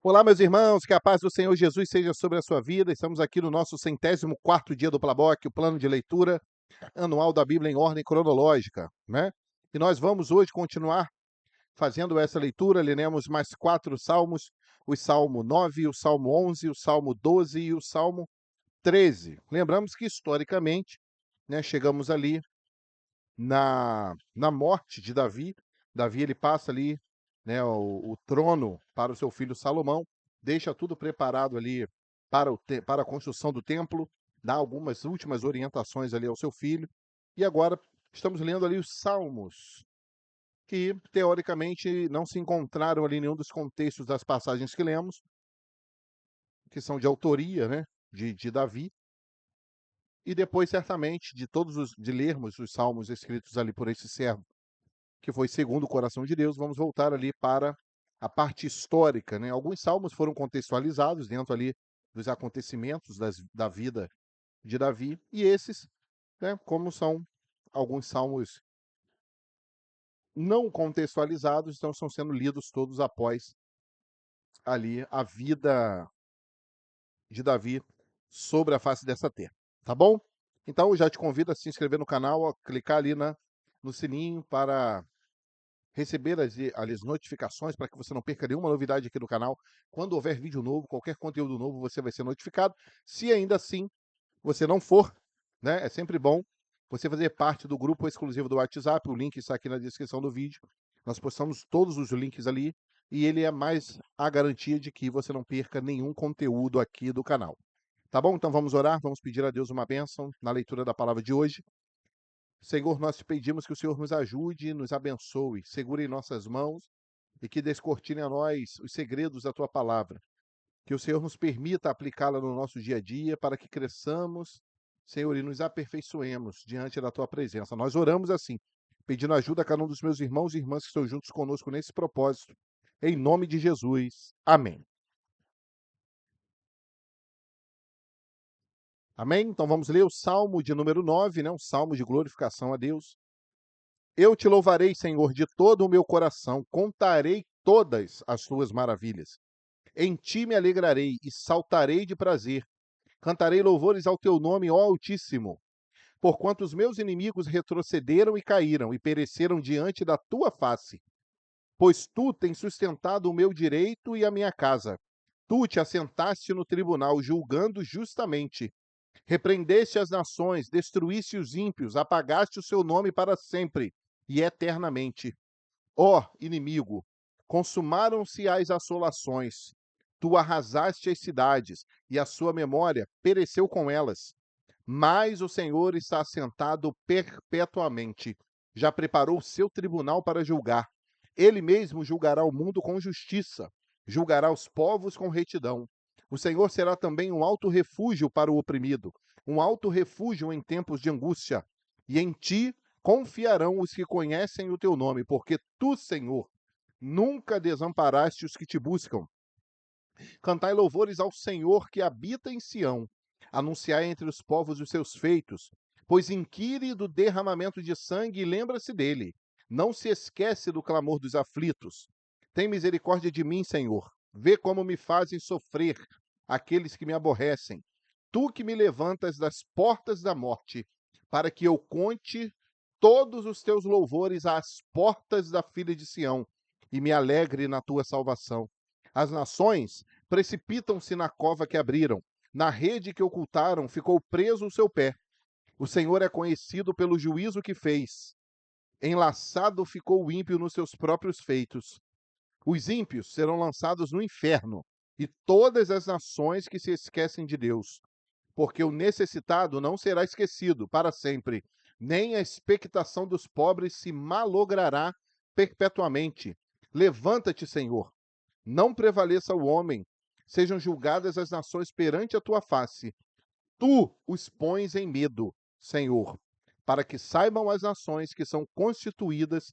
Olá, meus irmãos, que a paz do Senhor Jesus seja sobre a sua vida. Estamos aqui no nosso 104º dia do Plaboc, o plano de leitura anual da Bíblia em ordem cronológica, né? E nós vamos hoje continuar fazendo essa leitura. Leremos mais 4 salmos, o Salmo 9, o Salmo 11, o Salmo 12 e o Salmo 13. Lembramos que, historicamente, né, chegamos ali na morte de Davi. Davi, ele passa ali, né, o trono para o seu filho Salomão, deixa tudo preparado ali para a construção do templo, dá algumas últimas orientações ali ao seu filho, e agora estamos lendo ali os Salmos, que teoricamente não se encontraram ali em nenhum dos contextos das passagens que lemos, que são de autoria, né, de Davi, e depois certamente de lermos os salmos escritos ali por esse servo que foi segundo o coração de Deus. Vamos voltar ali para a parte histórica, né? Alguns salmos foram contextualizados dentro ali dos acontecimentos da vida de Davi, e esses, né, como são alguns salmos não contextualizados, então estão sendo lidos todos após ali a vida de Davi sobre a face dessa terra, tá bom? Então eu já te convido a se inscrever no canal, a clicar ali no sininho para receber as notificações, para que você não perca nenhuma novidade aqui no canal. Quando houver vídeo novo, qualquer conteúdo novo, você vai ser notificado. Se ainda assim você não for, né, é sempre bom você fazer parte do grupo exclusivo do WhatsApp. O link está aqui na descrição do vídeo. Nós postamos todos os links ali e ele é mais a garantia de que você não perca nenhum conteúdo aqui do canal. Tá bom? Então vamos orar, vamos pedir a Deus uma bênção na leitura da palavra de hoje. Senhor, nós te pedimos que o Senhor nos ajude, nos abençoe, segure em nossas mãos e que descortine a nós os segredos da tua palavra. Que o Senhor nos permita aplicá-la no nosso dia a dia para que cresçamos, Senhor, e nos aperfeiçoemos diante da tua presença. Nós oramos assim, pedindo ajuda a cada um dos meus irmãos e irmãs que estão juntos conosco nesse propósito. Em nome de Jesus. Amém. Amém? Então vamos ler o Salmo de número 9, né? Um salmo de glorificação a Deus. Eu te louvarei, Senhor, de todo o meu coração, contarei todas as tuas maravilhas. Em ti me alegrarei e saltarei de prazer. Cantarei louvores ao teu nome, ó Altíssimo. Porquanto os meus inimigos retrocederam e caíram e pereceram diante da tua face. Pois tu tens sustentado o meu direito e a minha casa. Tu te assentaste no tribunal, julgando justamente. Repreendeste as nações, destruíste os ímpios, apagaste o seu nome para sempre e eternamente. Ó inimigo, consumaram-se as assolações. Tu arrasaste as cidades, e a sua memória pereceu com elas. Mas o Senhor está assentado perpetuamente. Já preparou o seu tribunal para julgar. Ele mesmo julgará o mundo com justiça, julgará os povos com retidão. O Senhor será também um alto refúgio para o oprimido, um alto refúgio em tempos de angústia. E em ti confiarão os que conhecem o teu nome, porque tu, Senhor, nunca desamparaste os que te buscam. Cantai louvores ao Senhor que habita em Sião. Anunciai entre os povos os seus feitos. Pois inquire do derramamento de sangue e lembra-se dele. Não se esquece do clamor dos aflitos. Tem misericórdia de mim, Senhor. Vê como me fazem sofrer aqueles que me aborrecem. Tu que me levantas das portas da morte, para que eu conte todos os teus louvores às portas da filha de Sião, e me alegre na tua salvação. As nações precipitam-se na cova que abriram, na rede que ocultaram ficou preso o seu pé. O Senhor é conhecido pelo juízo que fez. Enlaçado ficou o ímpio nos seus próprios feitos. Os ímpios serão lançados no inferno, e todas as nações que se esquecem de Deus. Porque o necessitado não será esquecido para sempre, nem a expectação dos pobres se malogrará perpetuamente. Levanta-te, Senhor, não prevaleça o homem, sejam julgadas as nações perante a tua face. Tu os pões em medo, Senhor, para que saibam as nações que são constituídas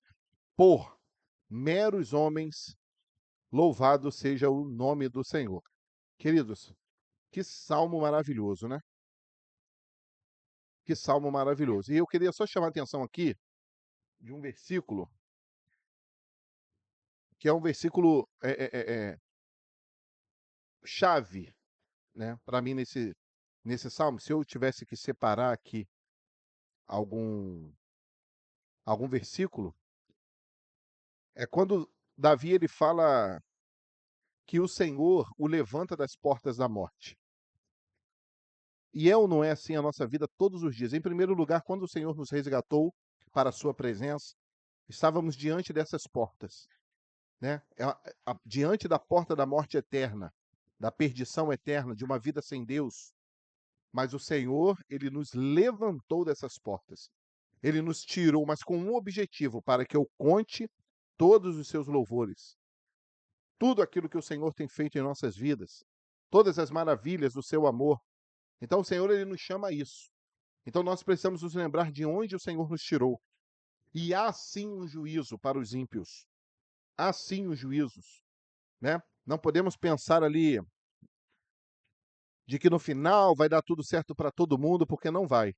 por meros homens. Louvado seja o nome do Senhor. Queridos, que salmo maravilhoso, né? Que salmo maravilhoso. E eu queria só chamar a atenção aqui de um versículo, que é um versículo chave, né, para mim nesse salmo, se eu tivesse que separar aqui algum algum versículo, é quando Davi ele fala que o Senhor o levanta das portas da morte. E é ou não é assim a nossa vida todos os dias? Em primeiro lugar, quando o Senhor nos resgatou para a sua presença, estávamos diante dessas portas, né? Diante da porta da morte eterna, da perdição eterna, de uma vida sem Deus. Mas o Senhor, ele nos levantou dessas portas. Ele nos tirou, mas com um objetivo, para que eu conte todos os seus louvores. Tudo aquilo que o Senhor tem feito em nossas vidas. Todas as maravilhas do seu amor. Então o Senhor, ele nos chama a isso. Então nós precisamos nos lembrar de onde o Senhor nos tirou. E há sim um juízo para os ímpios. Há sim os juízos, né? Não podemos pensar ali de que no final vai dar tudo certo para todo mundo, porque não vai.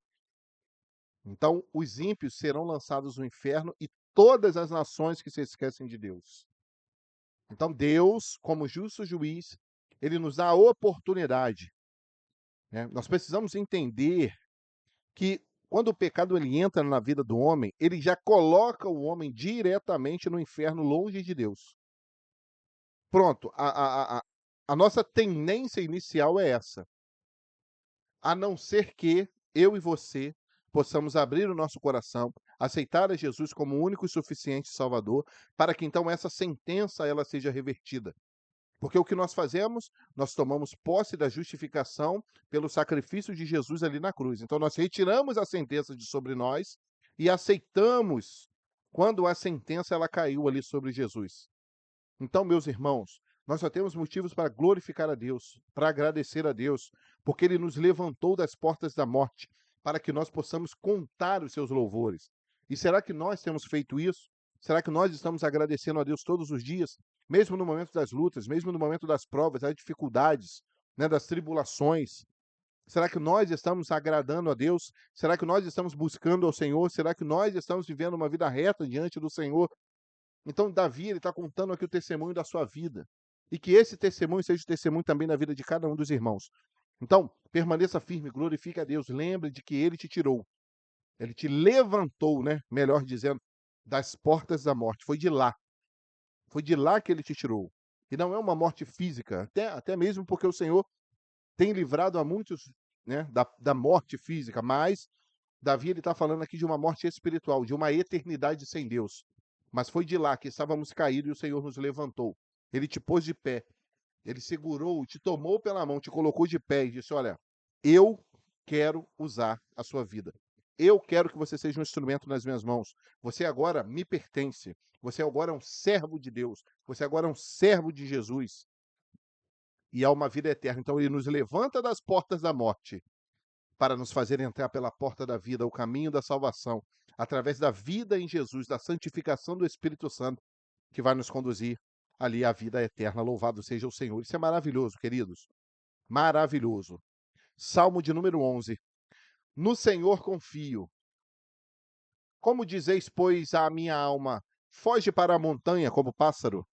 Então, os ímpios serão lançados no inferno e todas as nações que se esquecem de Deus. Então, Deus, como justo juiz, ele nos dá a oportunidade, né? Nós precisamos entender que quando o pecado ele entra na vida do homem, ele já coloca o homem diretamente no inferno, longe de Deus. Pronto, a nossa tendência inicial é essa. A não ser que eu e você possamos abrir o nosso coração, aceitar a Jesus como o único e suficiente Salvador, para que então essa sentença ela seja revertida. Porque o que nós fazemos? Nós tomamos posse da justificação pelo sacrifício de Jesus ali na cruz. Então nós retiramos a sentença de sobre nós e aceitamos quando a sentença ela caiu ali sobre Jesus. Então, meus irmãos, nós só temos motivos para glorificar a Deus, para agradecer a Deus, porque Ele nos levantou das portas da morte, para que nós possamos contar os seus louvores. E será que nós temos feito isso? Será que nós estamos agradecendo a Deus todos os dias, mesmo no momento das lutas, mesmo no momento das provas, das dificuldades, né, das tribulações? Será que nós estamos agradando a Deus? Será que nós estamos buscando ao Senhor? Será que nós estamos vivendo uma vida reta diante do Senhor? Então, Davi, ele está contando aqui o testemunho da sua vida. E que esse testemunho seja o testemunho também na vida de cada um dos irmãos. Então, permaneça firme, glorifique a Deus. Lembre de que Ele te tirou. Ele te levantou, né? Melhor dizendo, das portas da morte. Foi de lá. Foi de lá que Ele te tirou. E não é uma morte física, até mesmo porque o Senhor tem livrado a muitos, né, da morte física. Mas Davi ele está falando aqui de uma morte espiritual, de uma eternidade sem Deus. Mas foi de lá que estávamos caídos e o Senhor nos levantou. Ele te pôs de pé. Ele segurou, te tomou pela mão, te colocou de pé e disse: Olha, eu quero usar a sua vida. Eu quero que você seja um instrumento nas minhas mãos. Você agora me pertence. Você agora é um servo de Deus. Você agora é um servo de Jesus. E há uma vida eterna. Então ele nos levanta das portas da morte para nos fazer entrar pela porta da vida, o caminho da salvação, através da vida em Jesus, da santificação do Espírito Santo, que vai nos conduzir ali à vida eterna. Louvado seja o Senhor. Isso é maravilhoso, queridos. Maravilhoso. Salmo de número 11. No Senhor confio. Como dizeis, pois, à minha alma, foge para a montanha como pássaro,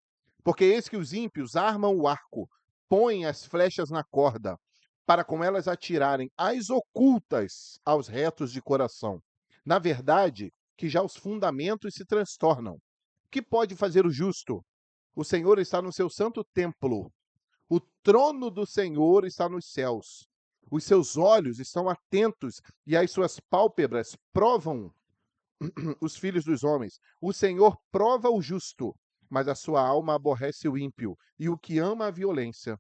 porque eis que os ímpios armam o arco, põem as flechas na corda, para com elas atirarem as ocultas aos retos de coração. Na verdade, que já os fundamentos se transtornam. Que pode fazer o justo? O Senhor está no seu santo templo. O trono do Senhor está nos céus. Os seus olhos estão atentos e as suas pálpebras provam os filhos dos homens. O Senhor prova o justo, mas a sua alma aborrece o ímpio e o que ama a violência.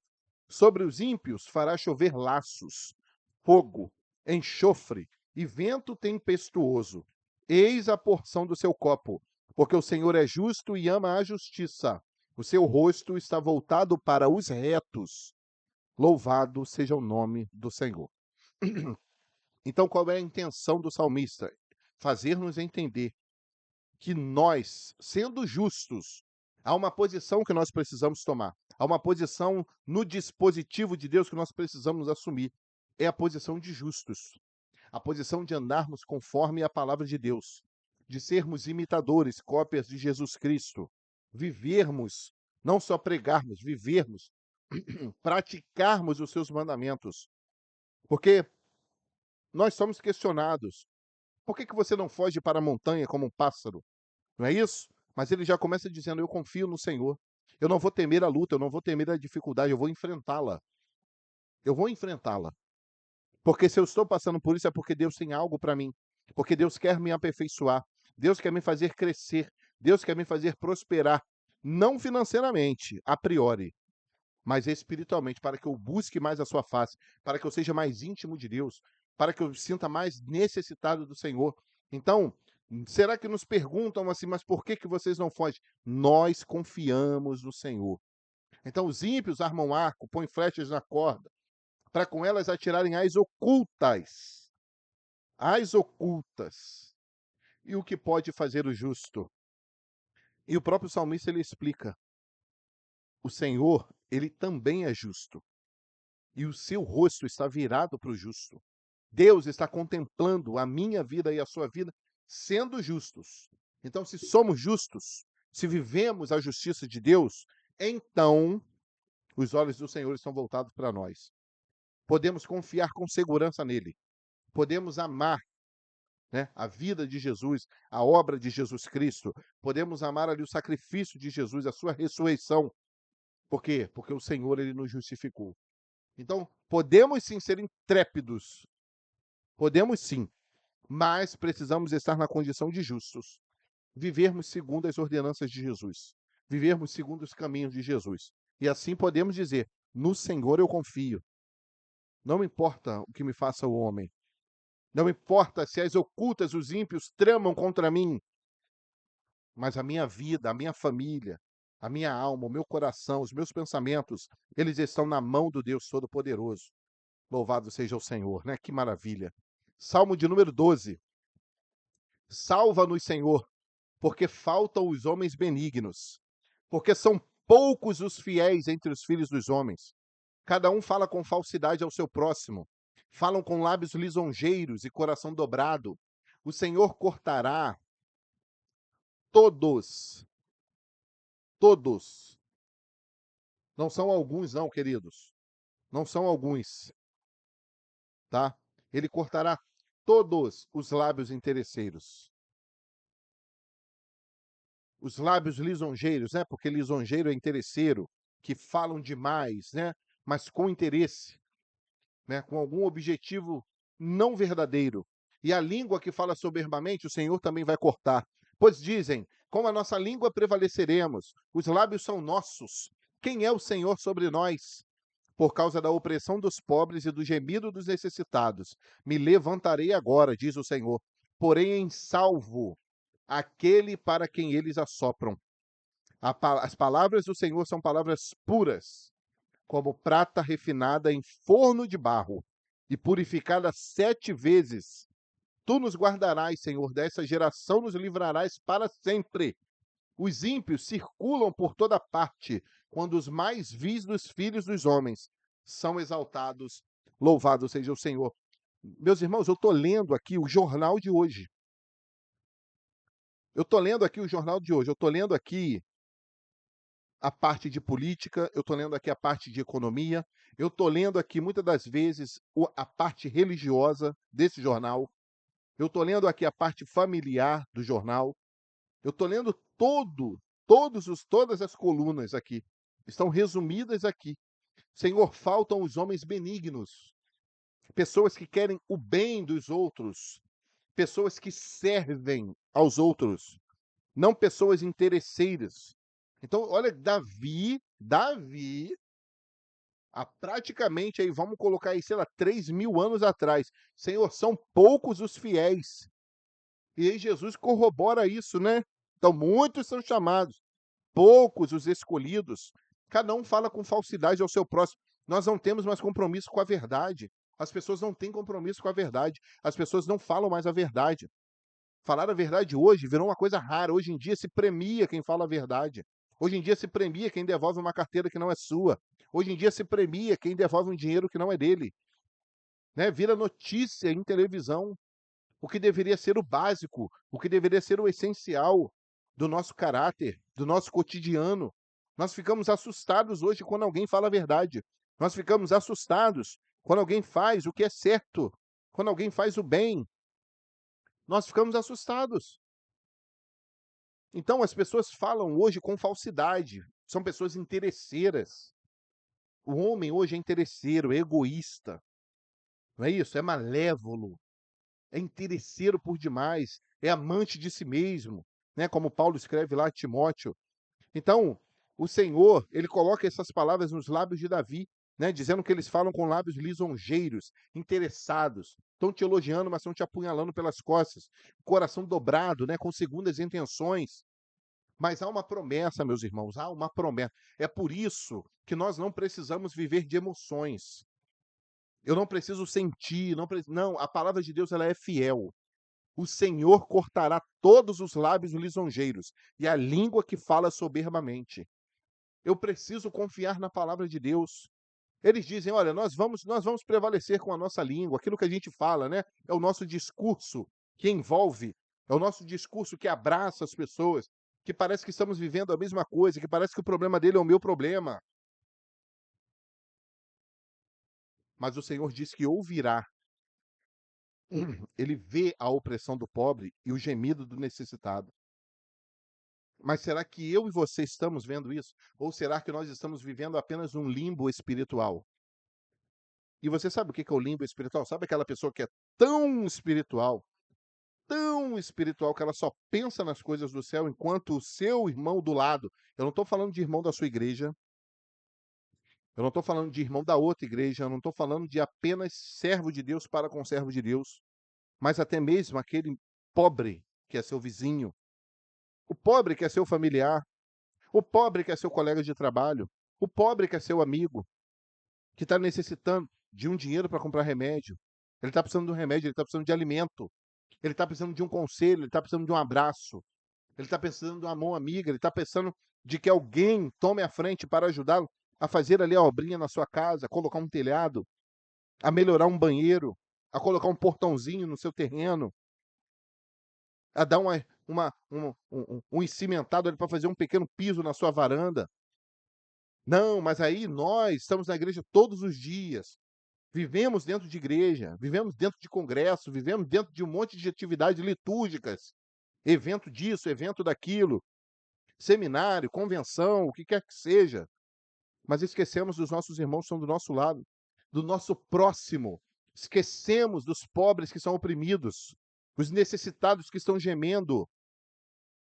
Sobre os ímpios fará chover laços, fogo, enxofre e vento tempestuoso. Eis a porção do seu copo, porque o Senhor é justo e ama a justiça. O seu rosto está voltado para os retos. Louvado seja o nome do Senhor. Então, qual é a intenção do salmista? Fazer-nos entender que nós, sendo justos, há uma posição que nós precisamos tomar. Há uma posição no dispositivo de Deus que nós precisamos assumir. É a posição de justos. A posição de andarmos conforme a palavra de Deus. De sermos imitadores, cópias de Jesus Cristo. Vivermos, não só pregarmos, vivermos praticarmos os seus mandamentos. Porque nós somos questionados. Por que que você não foge para a montanha como um pássaro? Não é isso? Mas ele já começa dizendo: eu confio no Senhor. Eu não vou temer a luta, eu não vou temer a dificuldade, eu vou enfrentá-la. Eu vou enfrentá-la. Porque se eu estou passando por isso é porque Deus tem algo para mim. Porque Deus quer me aperfeiçoar. Deus quer me fazer crescer. Deus quer me fazer prosperar. Não financeiramente, a priori, mas espiritualmente, para que eu busque mais a sua face, para que eu seja mais íntimo de Deus, para que eu me sinta mais necessitado do Senhor. Então, será que nos perguntam assim, mas por que que vocês não fogem? Nós confiamos no Senhor. Então, os ímpios armam arco, põem flechas na corda, para com elas atirarem às ocultas. Às ocultas. E o que pode fazer o justo? E o próprio salmista ele explica: o Senhor, ele também é justo. E o seu rosto está virado para o justo. Deus está contemplando a minha vida e a sua vida sendo justos. Então, se somos justos, se vivemos a justiça de Deus, então os olhos do Senhor estão voltados para nós. Podemos confiar com segurança nele. Podemos amar, né, a vida de Jesus, a obra de Jesus Cristo. Podemos amar ali o sacrifício de Jesus, a sua ressurreição. Por quê? Porque o Senhor ele nos justificou. Então, podemos sim ser intrépidos. Podemos sim, mas precisamos estar na condição de justos. Vivermos segundo as ordenanças de Jesus. Vivermos segundo os caminhos de Jesus. E assim podemos dizer: no Senhor eu confio. Não importa o que me faça o homem. Não importa se as ocultas, os ímpios, tramam contra mim. Mas a minha vida, a minha família, a minha alma, o meu coração, os meus pensamentos, eles estão na mão do Deus Todo-Poderoso. Louvado seja o Senhor, né? Que maravilha. Salmo de número 12. Salva-nos, Senhor, porque faltam os homens benignos, porque são poucos os fiéis entre os filhos dos homens. Cada um fala com falsidade ao seu próximo, falam com lábios lisonjeiros e coração dobrado. O Senhor cortará todos, todos. Não são alguns, não, queridos. Não são alguns, tá? Ele cortará todos os lábios interesseiros. Os lábios lisonjeiros, né? Porque lisonjeiro é interesseiro, que falam demais, né? Mas com interesse, né? Com algum objetivo não verdadeiro. E a língua que fala soberbamente, o Senhor também vai cortar. Pois dizem: com a nossa língua prevaleceremos, os lábios são nossos. Quem é o Senhor sobre nós? Por causa da opressão dos pobres e do gemido dos necessitados, me levantarei agora, diz o Senhor, porém em salvo aquele para quem eles assopram. As palavras do Senhor são palavras puras, como prata refinada em forno de barro e purificada 7 vezes. Tu nos guardarás, Senhor, dessa geração nos livrarás para sempre. Os ímpios circulam por toda parte, quando os mais vis dos filhos dos homens são exaltados. Louvado seja o Senhor. Meus irmãos, eu estou lendo aqui o jornal de hoje. Eu estou lendo aqui o jornal de hoje. Eu estou lendo aqui a parte de política, eu estou lendo aqui a parte de economia, eu estou lendo aqui, muitas das vezes, a parte religiosa desse jornal, eu estou lendo aqui a parte familiar do jornal, eu estou lendo todas as colunas aqui, estão resumidas aqui. Senhor, faltam os homens benignos, pessoas que querem o bem dos outros, pessoas que servem aos outros, não pessoas interesseiras. Então, olha, Davi, há praticamente, aí vamos colocar aí, sei lá, 3.000 anos atrás. Senhor, são poucos os fiéis. E aí Jesus corrobora isso, né? Então, muitos são chamados, poucos os escolhidos. Cada um fala com falsidade ao seu próximo. Nós não temos mais compromisso com a verdade. As pessoas não têm compromisso com a verdade. As pessoas não falam mais a verdade. Falar a verdade hoje virou uma coisa rara. Hoje em dia se premia quem fala a verdade. Hoje em dia se premia quem devolve uma carteira que não é sua. Hoje em dia se premia quem devolve um dinheiro que não é dele. Né? Vira notícia em televisão. O que deveria ser o básico, o que deveria ser o essencial do nosso caráter, do nosso cotidiano. Nós ficamos assustados hoje quando alguém fala a verdade. Nós ficamos assustados quando alguém faz o que é certo, quando alguém faz o bem. Nós ficamos assustados. Então as pessoas falam hoje com falsidade, são pessoas interesseiras. O homem hoje é interesseiro, é egoísta, não é isso? É malévolo, é interesseiro por demais, é amante de si mesmo, né? Como Paulo escreve lá a Timóteo. Então, o Senhor, ele coloca essas palavras nos lábios de Davi, né? Dizendo que eles falam com lábios lisonjeiros, interessados, estão te elogiando, mas estão te apunhalando pelas costas, coração dobrado, né? Com segundas intenções. Mas há uma promessa, meus irmãos, há uma promessa. É por isso que nós não precisamos viver de emoções. Eu não preciso sentir, não, a palavra de Deus ela é fiel. O Senhor cortará todos os lábios lisonjeiros e a língua que fala soberbamente. Eu preciso confiar na palavra de Deus. Eles dizem: "Olha, nós vamos prevalecer com a nossa língua", aquilo que a gente fala, né, é o nosso discurso que envolve, é o nosso discurso que abraça as pessoas, que parece que estamos vivendo a mesma coisa, que parece que o problema dele é o meu problema. Mas o Senhor diz que ouvirá, ele vê a opressão do pobre e o gemido do necessitado. Mas será que eu e você estamos vendo isso? Ou será que nós estamos vivendo apenas um limbo espiritual? E você sabe o que é o limbo espiritual? Sabe aquela pessoa que é tão espiritual, que ela só pensa nas coisas do céu, enquanto o seu irmão do lado, eu não estou falando de irmão da sua igreja, eu não estou falando de irmão da outra igreja, eu não estou falando de apenas servo de Deus para com servo de Deus, mas até mesmo aquele pobre que é seu vizinho, o pobre que é seu familiar, o pobre que é seu colega de trabalho, o pobre que é seu amigo, que está necessitando de um dinheiro para comprar remédio. Ele está precisando de um remédio, ele está precisando de alimento, ele está precisando de um conselho, ele está precisando de um abraço, ele está precisando de uma mão amiga, ele está pensando de que alguém tome a frente para ajudá-lo a fazer ali a obrinha na sua casa, a colocar um telhado, a melhorar um banheiro, a colocar um portãozinho no seu terreno, a dar um encimentado ali para fazer um pequeno piso na sua varanda. Não, mas aí nós estamos na igreja todos os dias. Vivemos dentro de igreja, vivemos dentro de congresso, vivemos dentro de um monte de atividades litúrgicas, evento disso, evento daquilo, seminário, convenção, o que quer que seja, mas esquecemos dos nossos irmãos que estão do nosso lado, do nosso próximo. Esquecemos dos pobres que são oprimidos, os necessitados que estão gemendo.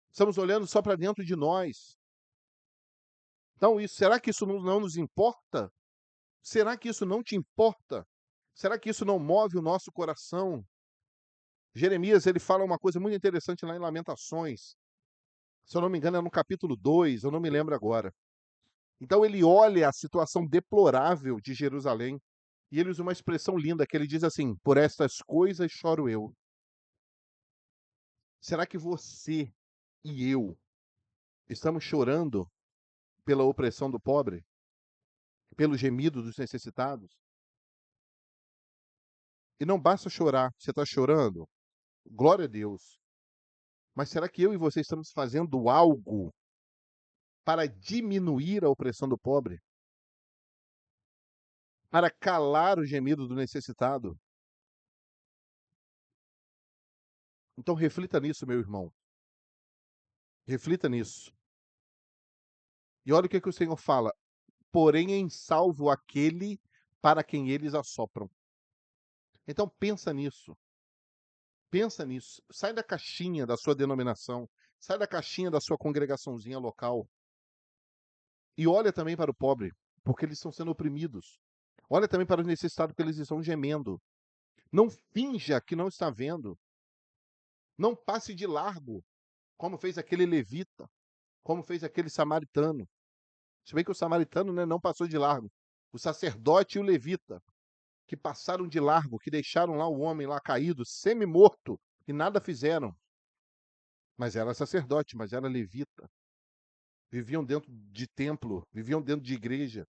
Estamos olhando só para dentro de nós. Então, será que isso não nos importa? Será que isso não te importa? Será que isso não move o nosso coração? Jeremias, ele fala uma coisa muito interessante lá em Lamentações. Se eu não me engano, é no capítulo 2, eu não me lembro agora. Então ele olha a situação deplorável de Jerusalém e ele usa uma expressão linda que ele diz assim: "Por estas coisas choro eu". Será que você e eu estamos chorando pela opressão do pobre, pelo gemido dos necessitados? E não basta chorar, você está chorando? Glória a Deus. Mas será que eu e você estamos fazendo algo para diminuir a opressão do pobre? Para calar o gemido do necessitado? Então reflita nisso, meu irmão. Reflita nisso. E olha o que o Senhor fala: "Porém em salvo aquele para quem eles assopram". Então pensa nisso, pensa nisso. Sai da caixinha da sua denominação, sai da caixinha da sua congregaçãozinha local. E olha também para o pobre, porque eles estão sendo oprimidos. Olha também para os necessitados, porque eles estão gemendo. Não finja que não está vendo. Não passe de largo, como fez aquele levita, como fez aquele samaritano. Se bem que o samaritano, né, não passou de largo. O sacerdote e o levita, que passaram de largo, que deixaram lá o homem lá caído, semi-morto, e nada fizeram. Mas era sacerdote, mas era levita. Viviam dentro de templo, viviam dentro de igreja,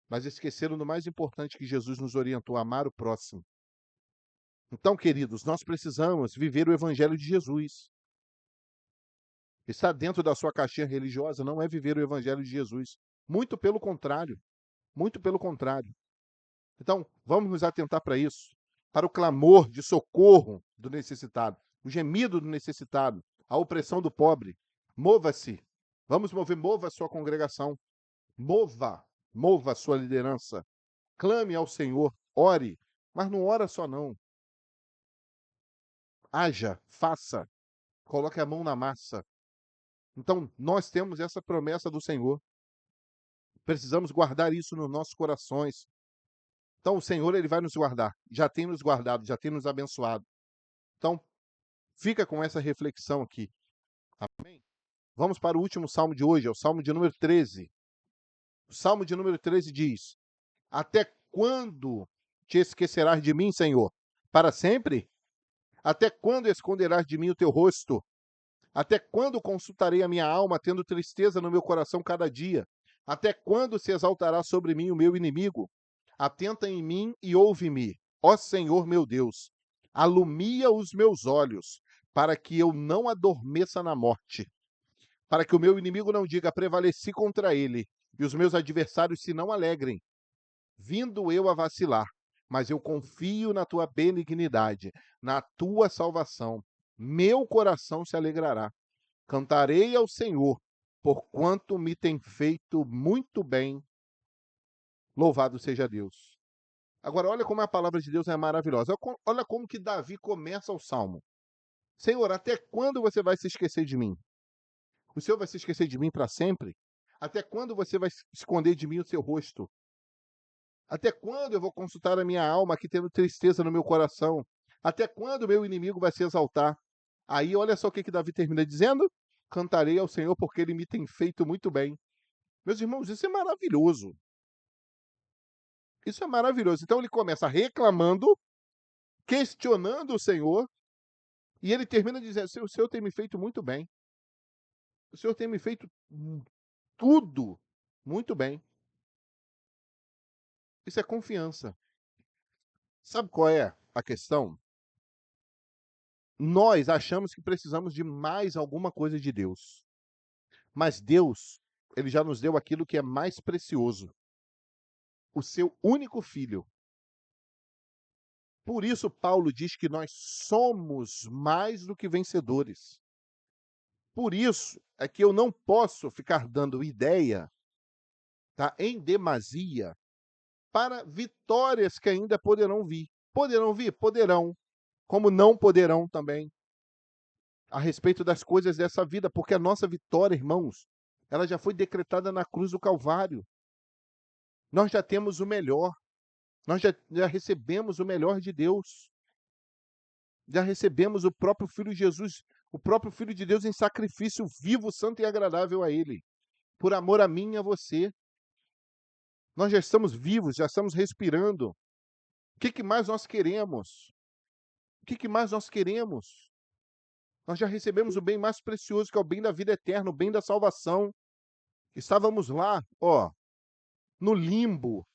mas esqueceram do mais importante que Jesus nos orientou: amar o próximo. Então, queridos, nós precisamos viver o evangelho de Jesus. Estar dentro da sua caixinha religiosa não é viver o evangelho de Jesus. Muito pelo contrário, muito pelo contrário. Então, vamos nos atentar para isso, para o clamor de socorro do necessitado, o gemido do necessitado, a opressão do pobre. Mova-se. Vamos mover, mova a sua congregação. Mova a sua liderança. Clame ao Senhor, ore, mas não ora só não. Haja, faça, coloque a mão na massa. Então, nós temos essa promessa do Senhor. Precisamos guardar isso nos nossos corações. Então, o Senhor, ele vai nos guardar. Já tem nos guardado, já tem nos abençoado. Então, fica com essa reflexão aqui. Amém? Vamos para o último salmo de hoje, é o salmo de número 13. O salmo de número 13 diz: Até quando te esquecerás de mim, Senhor? Para sempre? Até quando esconderás de mim o teu rosto? Até quando consultarei a minha alma, tendo tristeza no meu coração cada dia? Até quando se exaltará sobre mim o meu inimigo? Atenta em mim e ouve-me, ó Senhor meu Deus. Alumia os meus olhos, para que eu não adormeça na morte. Para que o meu inimigo não diga, prevaleci contra ele, e os meus adversários se não alegrem, vindo eu a vacilar. Mas eu confio na tua benignidade, na tua salvação. Meu coração se alegrará. Cantarei ao Senhor, porquanto me tem feito muito bem. Louvado seja Deus. Agora, olha como a palavra de Deus é maravilhosa. Olha como que Davi começa o salmo. Senhor, até quando você vai se esquecer de mim? O Senhor vai se esquecer de mim para sempre? Até quando você vai esconder de mim o seu rosto? Até quando eu vou consultar a minha alma aqui tendo tristeza no meu coração? Até quando o meu inimigo vai se exaltar? Aí, olha só o que Davi termina dizendo. Cantarei ao Senhor porque ele me tem feito muito bem. Meus irmãos, isso é maravilhoso. Isso é maravilhoso. Então ele começa reclamando, questionando o Senhor, e ele termina dizendo: o Senhor tem me feito muito bem. O Senhor tem me feito tudo muito bem. Isso é confiança. Sabe qual é a questão? Nós achamos que precisamos de mais alguma coisa de Deus. Mas Deus, ele já nos deu aquilo que é mais precioso, o seu único filho. Por isso Paulo diz que nós somos mais do que vencedores. Por isso é que eu não posso ficar dando ideia, tá, em demasia, para vitórias que ainda poderão vir. Poderão vir? Poderão. Como não poderão também, a respeito das coisas dessa vida, porque a nossa vitória, irmãos, ela já foi decretada na cruz do Calvário. Nós já temos o melhor. Nós já recebemos o melhor de Deus. Já recebemos o próprio Filho Jesus, o próprio Filho de Deus em sacrifício vivo, santo e agradável a Ele. Por amor a mim e a você. Nós já estamos vivos, já estamos respirando. O que mais nós queremos? O que mais nós queremos? Nós já recebemos o bem mais precioso, que é o bem da vida eterna, o bem da salvação. Estávamos lá, ó, no limbo.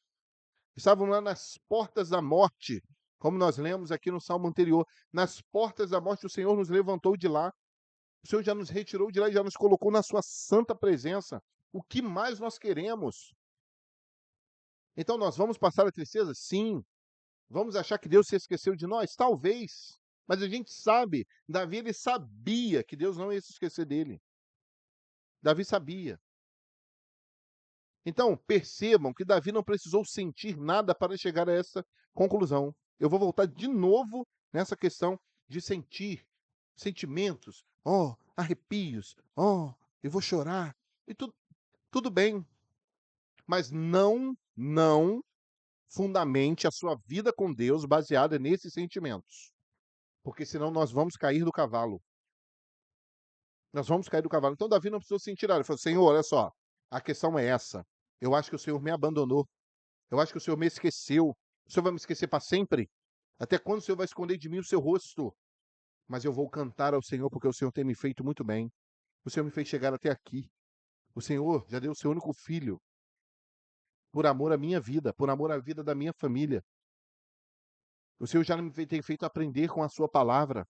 Estávamos lá nas portas da morte, como nós lemos aqui no salmo anterior. Nas portas da morte, o Senhor nos levantou de lá. O Senhor já nos retirou de lá e já nos colocou na sua santa presença. O que mais nós queremos? Então nós vamos passar a tristeza? Sim. Vamos achar que Deus se esqueceu de nós? Talvez. Mas a gente sabe, Davi ele sabia que Deus não ia se esquecer dele. Davi sabia. Então, percebam que Davi não precisou sentir nada para chegar a essa conclusão. Eu vou voltar de novo nessa questão de sentir sentimentos, arrepios, eu vou chorar. E tudo bem, mas não fundamente a sua vida com Deus baseada nesses sentimentos. Porque senão nós vamos cair do cavalo. Nós vamos cair do cavalo. Então Davi não precisou sentir nada. Ele falou: Senhor, olha só, a questão é essa. Eu acho que o Senhor me abandonou. Eu acho que o Senhor me esqueceu. O Senhor vai me esquecer para sempre? Até quando o Senhor vai esconder de mim o seu rosto? Mas eu vou cantar ao Senhor porque o Senhor tem me feito muito bem. O Senhor me fez chegar até aqui. O Senhor já deu o seu único filho por amor à minha vida, por amor à vida da minha família. O Senhor já me tem feito aprender com a sua palavra.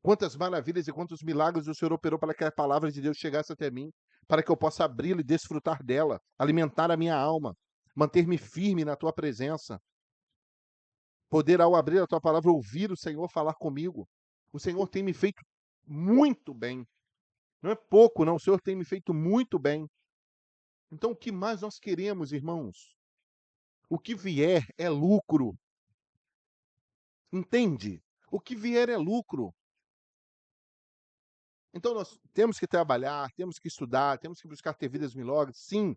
Quantas maravilhas e quantos milagres o Senhor operou para que a palavra de Deus chegasse até mim, para que eu possa abri-la e desfrutar dela, alimentar a minha alma, manter-me firme na tua presença, poder, ao abrir a tua palavra, ouvir o Senhor falar comigo. O Senhor tem me feito muito bem. Não é pouco, não. O Senhor tem me feito muito bem. Então, o que mais nós queremos, irmãos? O que vier é lucro. Entende? O que vier é lucro. Então nós temos que trabalhar, temos que estudar, temos que buscar ter vidas milagres, sim,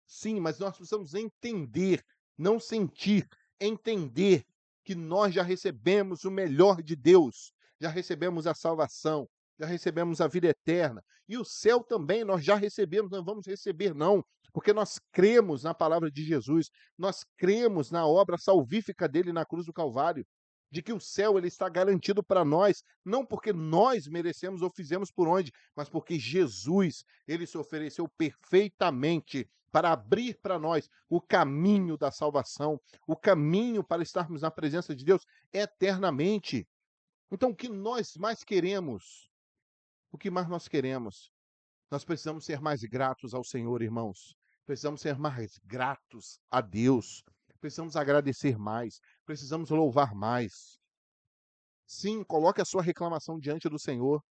sim, mas nós precisamos entender, não sentir, entender que nós já recebemos o melhor de Deus, já recebemos a salvação, já recebemos a vida eterna, e o céu também nós já recebemos, não vamos receber não, porque nós cremos na palavra de Jesus, nós cremos na obra salvífica dele na cruz do Calvário, de que o céu ele está garantido para nós, não porque nós merecemos ou fizemos por onde, mas porque Jesus, ele se ofereceu perfeitamente para abrir para nós o caminho da salvação, o caminho para estarmos na presença de Deus eternamente. Então, o que nós mais queremos? O que mais nós queremos? Nós precisamos ser mais gratos ao Senhor, irmãos. Precisamos ser mais gratos a Deus. Precisamos agradecer mais. Precisamos louvar mais. Sim, coloque a sua reclamação diante do Senhor.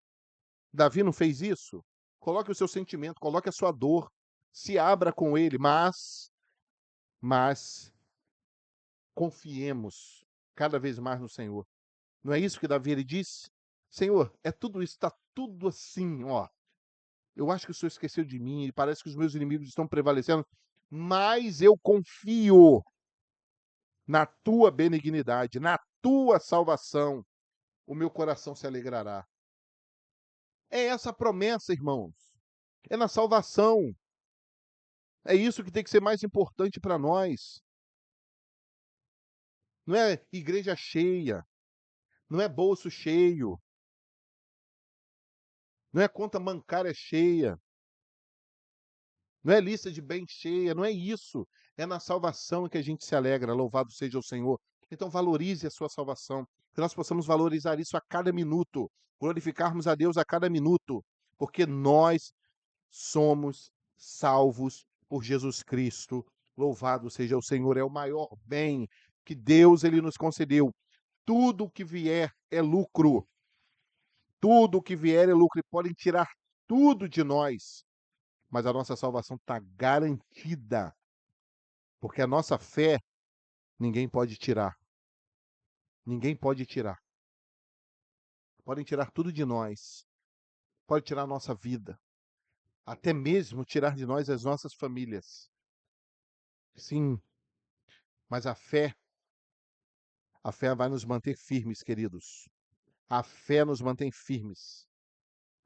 Davi não fez isso? Coloque o seu sentimento, coloque a sua dor, se abra com ele, mas confiemos cada vez mais no Senhor. Não é isso que Davi ele disse? Senhor, é tudo isso, está tudo assim, ó. Eu acho que o Senhor esqueceu de mim, parece que os meus inimigos estão prevalecendo, mas eu confio na tua benignidade, na tua salvação. O meu coração se alegrará. É essa a promessa, irmãos. É na salvação. É isso que tem que ser mais importante para nós. Não é igreja cheia, não é bolso cheio, não é conta bancária cheia, não é lista de bens cheia, não é isso. É na salvação que a gente se alegra, louvado seja o Senhor. Então valorize a sua salvação, que nós possamos valorizar isso a cada minuto, glorificarmos a Deus a cada minuto, porque nós somos salvos por Jesus Cristo. Louvado seja o Senhor, é o maior bem que Deus ele nos concedeu. Tudo o que vier é lucro. Tudo o que vier é lucro e podem tirar tudo de nós, mas a nossa salvação está garantida, porque a nossa fé ninguém pode tirar. Ninguém pode tirar. Podem tirar tudo de nós. Pode tirar a nossa vida. Até mesmo tirar de nós as nossas famílias. Sim, mas a fé vai nos manter firmes, queridos. A fé nos mantém firmes.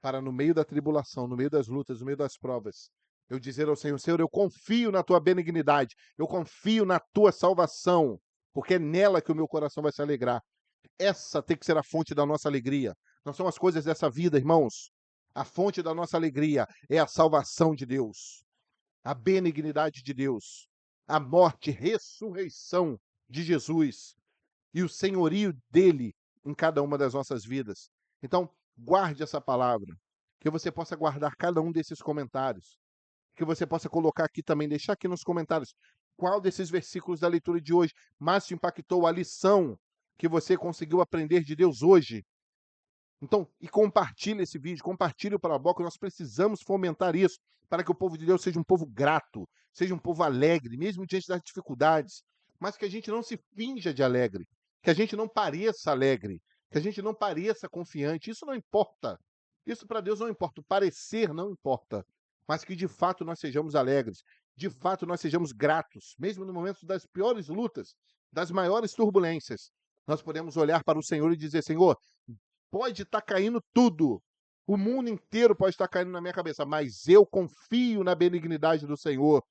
Para no meio da tribulação, no meio das lutas, no meio das provas, eu dizer ao Senhor, Senhor, eu confio na tua benignidade, eu confio na tua salvação, porque é nela que o meu coração vai se alegrar. Essa tem que ser a fonte da nossa alegria. Não são as coisas dessa vida, irmãos. A fonte da nossa alegria é a salvação de Deus, a benignidade de Deus, a morte, ressurreição de Jesus e o senhorio dele em cada uma das nossas vidas. Então, guarde essa palavra, que você possa guardar cada um desses comentários, que você possa colocar aqui também, deixar aqui nos comentários qual desses versículos da leitura de hoje mais te impactou, a lição que você conseguiu aprender de Deus hoje. Então, e compartilhe esse vídeo, compartilhe para a boca, nós precisamos fomentar isso, para que o povo de Deus seja um povo grato, seja um povo alegre, mesmo diante das dificuldades, mas que a gente não se finja de alegre, que a gente não pareça alegre, que a gente não pareça confiante, isso não importa. Isso para Deus não importa, o parecer não importa, mas que de fato nós sejamos alegres, de fato nós sejamos gratos, mesmo no momento das piores lutas, das maiores turbulências. Nós podemos olhar para o Senhor e dizer: Senhor, pode estar caindo tudo. O mundo inteiro pode estar caindo na minha cabeça, mas eu confio na benignidade do Senhor,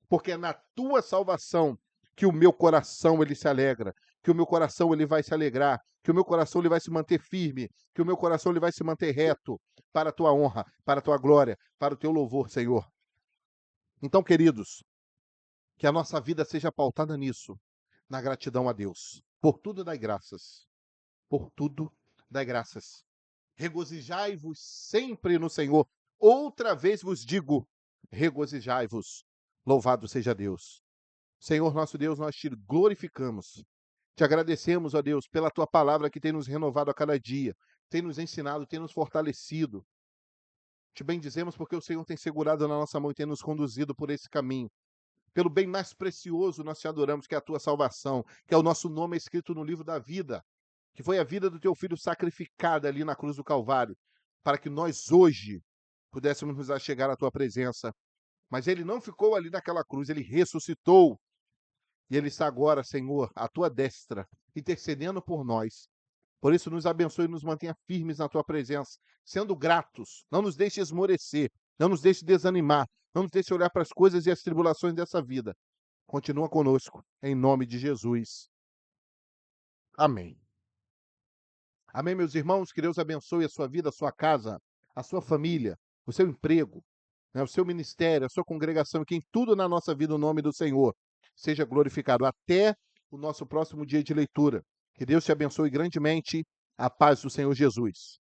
porque é na tua salvação que o meu coração ele se alegra, que o meu coração ele vai se alegrar, que o meu coração ele vai se manter firme, que o meu coração ele vai se manter reto para a tua honra, para a tua glória, para o teu louvor, Senhor. Então, queridos, que a nossa vida seja pautada nisso, na gratidão a Deus. Por tudo dai graças. Por tudo dai graças. Regozijai-vos sempre no Senhor. Outra vez vos digo, regozijai-vos. Louvado seja Deus. Senhor nosso Deus, nós te glorificamos. Te agradecemos, ó Deus, pela tua palavra que tem nos renovado a cada dia, tem nos ensinado, tem nos fortalecido. Te bendizemos porque o Senhor tem segurado na nossa mão e tem nos conduzido por esse caminho. Pelo bem mais precioso nós te adoramos, que é a tua salvação, que é o nosso nome escrito no livro da vida, que foi a vida do teu filho sacrificada ali na cruz do Calvário, para que nós hoje pudéssemos nos achegar à tua presença. Mas ele não ficou ali naquela cruz, ele ressuscitou. E ele está agora, Senhor, à tua destra, intercedendo por nós. Por isso, nos abençoe e nos mantenha firmes na tua presença, sendo gratos. Não nos deixe esmorecer, não nos deixe desanimar, não nos deixe olhar para as coisas e as tribulações dessa vida. Continua conosco, em nome de Jesus. Amém. Amém, meus irmãos. Que Deus abençoe a sua vida, a sua casa, a sua família, o seu emprego, né, o seu ministério, a sua congregação, e que em tudo na nossa vida o nome do Senhor seja glorificado. Até o nosso próximo dia de leitura. Que Deus te abençoe grandemente. A paz do Senhor Jesus.